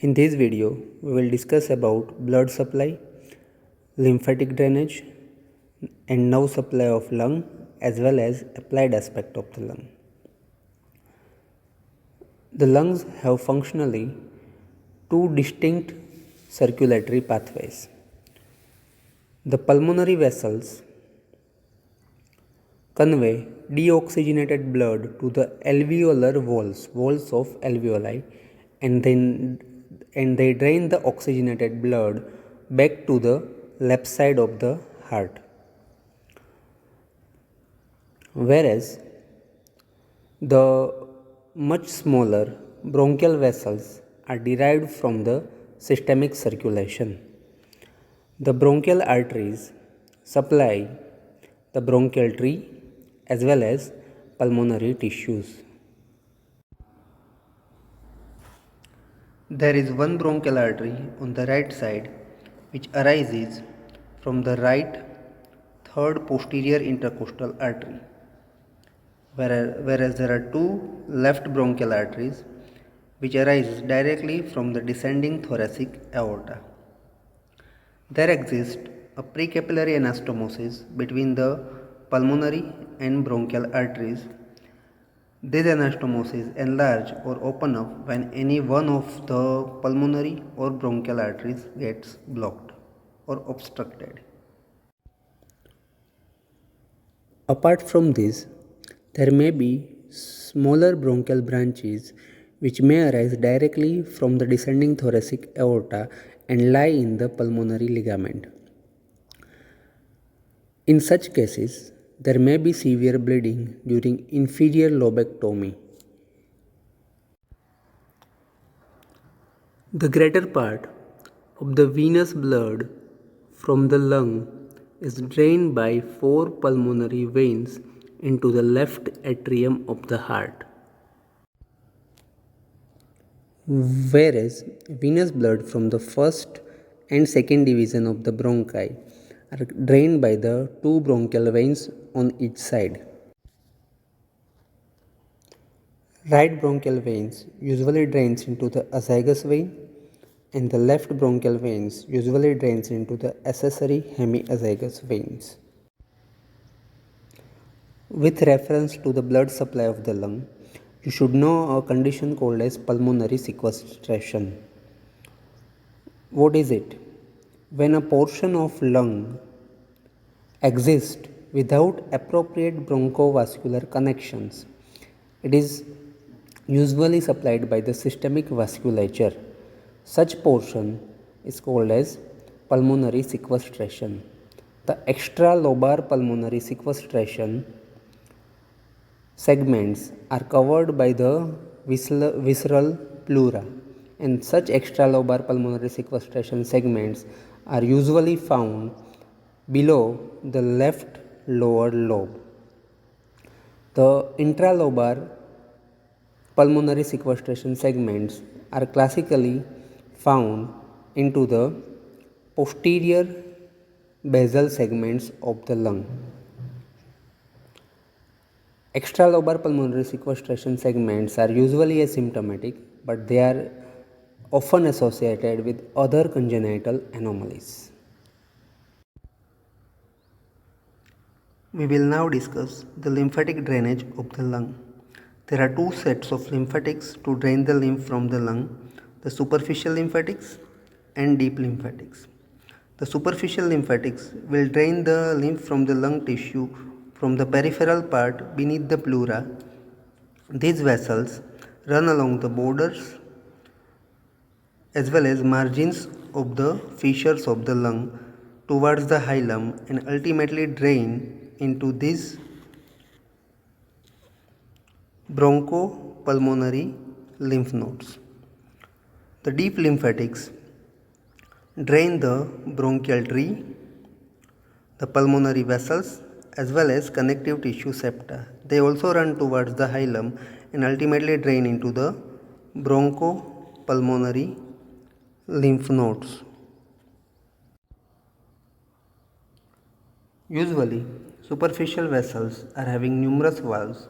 In this video, we will discuss about blood supply, lymphatic drainage, and nerve supply of lung as well as applied aspect of the lung. The lungs have functionally two distinct circulatory pathways. The pulmonary vessels convey deoxygenated blood to the alveolar walls of alveoli, and they drain the oxygenated blood back to the left side of the heart. Whereas the much smaller bronchial vessels are derived from the systemic circulation. The bronchial arteries supply the bronchial tree as well as pulmonary tissues. There is one bronchial artery on the right side which arises from the right third posterior intercostal artery, whereas there are two left bronchial arteries which arises directly from the descending thoracic aorta. There exists a precapillary anastomosis between the pulmonary and bronchial arteries. These anastomoses enlarge or open up when any one of the pulmonary or bronchial arteries gets blocked or obstructed. Apart from this, there may be smaller bronchial branches which may arise directly from the descending thoracic aorta and lie in the pulmonary ligament. In such cases, there may be severe bleeding during inferior lobectomy. The greater part of the venous blood from the lung is drained by four pulmonary veins into the left atrium of the heart. Whereas venous blood from the first and second division of the bronchi are drained by the two bronchial veins on each side. Right bronchial veins usually drains into the azygous vein, and the left bronchial veins usually drains into the accessory hemiazygous veins. With reference to the blood supply of the lung, you should know a condition called as pulmonary sequestration. What is it? When a portion of lung exists without appropriate bronchovascular connections, it is usually supplied by the systemic vasculature. Such portion is called as pulmonary sequestration. The extralobar pulmonary sequestration segments are covered by the visceral pleura, and such extralobar pulmonary sequestration segments are usually found below the left lower lobe. The intralobar pulmonary sequestration segments are classically found into the posterior basal segments of the lung. Extralobar pulmonary sequestration segments are usually asymptomatic, but they are often associated with other congenital anomalies. We will now discuss the lymphatic drainage of the lung. There are two sets of lymphatics to drain the lymph from the lung: the superficial lymphatics and deep lymphatics. The superficial lymphatics will drain the lymph from the lung tissue from the peripheral part beneath the pleura. These vessels run along the borders as well as margins of the fissures of the lung towards the hilum and ultimately drain into these bronchopulmonary lymph nodes. The deep lymphatics drain the bronchial tree, the pulmonary vessels, as well as connective tissue septa. They also run towards the hilum and ultimately drain into the bronchopulmonary lymph nodes. Usually, superficial vessels are having numerous valves,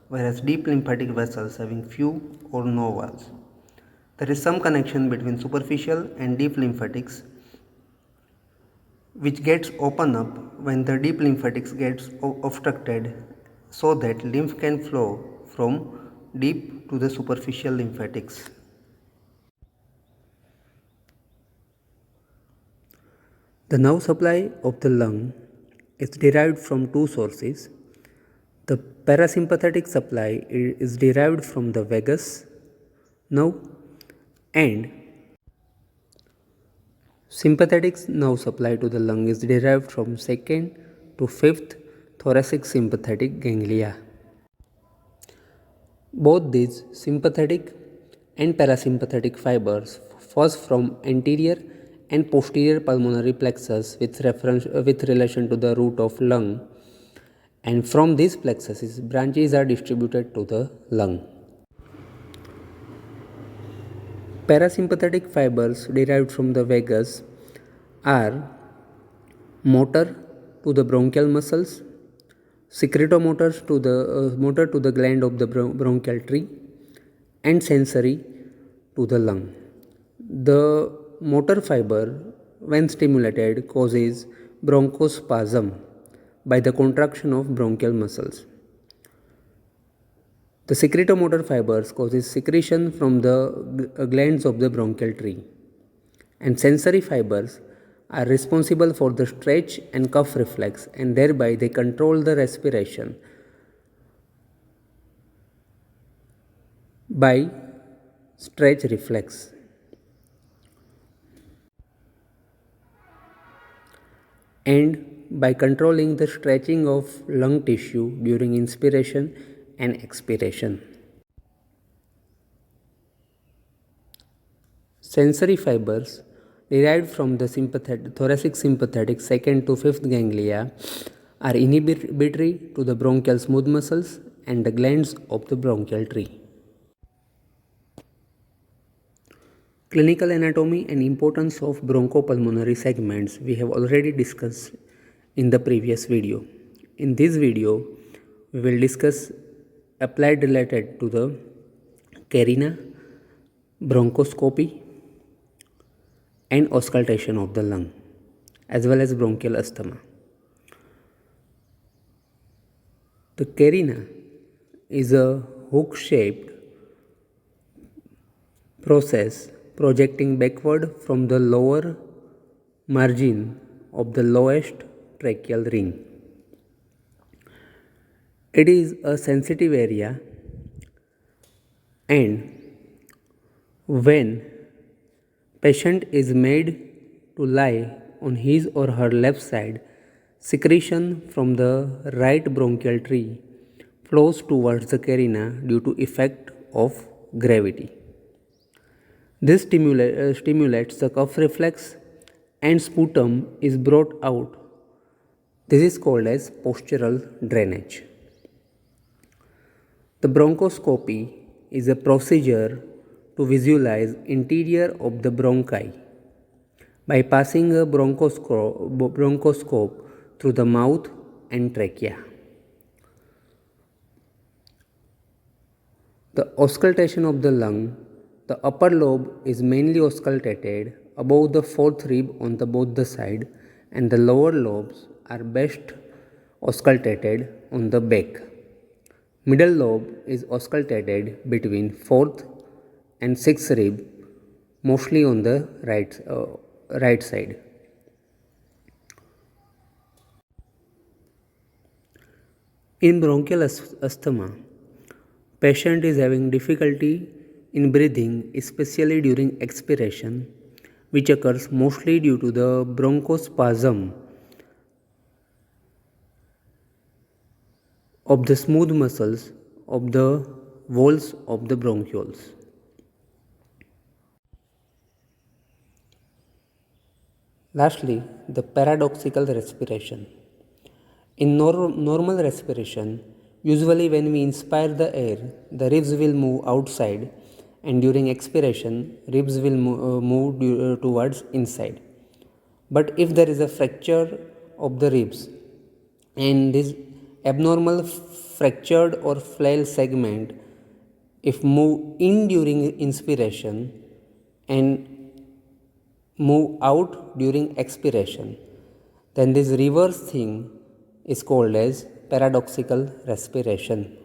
whereas deep lymphatic vessels having few or no valves. There is some connection between superficial and deep lymphatics, which gets opened up when the deep lymphatics gets obstructed, so that lymph can flow from deep to the superficial lymphatics. The nerve supply of the lung is derived from two sources. The parasympathetic supply is derived from the vagus nerve, and sympathetic nerve supply to the lung is derived from second to fifth thoracic sympathetic ganglia. Both these sympathetic and parasympathetic fibers flow from anterior and posterior pulmonary plexus with relation to the root of lung, and from these plexuses branches are distributed to the lung. Parasympathetic fibers derived from the vagus are motor to the bronchial muscles, secretomotor to the gland of the bronchial tree, and sensory to the lung. The motor fiber, when stimulated, causes bronchospasm by the contraction of bronchial muscles. The secretomotor fibers causes secretion from the glands of the bronchial tree, and sensory fibers are responsible for the stretch and cough reflex, and thereby they control the respiration by stretch reflex. And by controlling the stretching of lung tissue during inspiration and expiration. Sensory fibers derived from the thoracic sympathetic second to fifth ganglia are inhibitory to the bronchial smooth muscles and the glands of the bronchial tree. Clinical anatomy and importance of bronchopulmonary segments we have already discussed in the previous video. In this video, we will discuss applied related to the carina, bronchoscopy, and auscultation of the lung, as well as bronchial asthma. The carina is a hook-shaped process projecting backward from the lower margin of the lowest tracheal ring. It is a sensitive area, and when patient is made to lie on his or her left side, secretion from the right bronchial tree flows towards the carina due to effect of gravity. This stimulates the cough reflex and sputum is brought out. This is called as postural drainage. The bronchoscopy is a procedure to visualize interior of the bronchi by passing a bronchoscope through the mouth and trachea. The auscultation of the lung. The upper lobe is mainly auscultated above the fourth rib on both the side, and the lower lobes are best auscultated on the back. Middle lobe is auscultated between fourth and sixth rib, mostly on the right side. In bronchial asthma, patient is having difficulty in breathing, especially during expiration, which occurs mostly due to the bronchospasm of the smooth muscles of the walls of the bronchioles. Lastly, the paradoxical respiration. In normal respiration, usually when we inspire the air, the ribs will move outside, and during expiration, ribs will move towards inside. But if there is a fracture of the ribs, and this abnormal fractured or flail segment, if move in during inspiration, and move out during expiration, then this reverse thing is called as paradoxical respiration.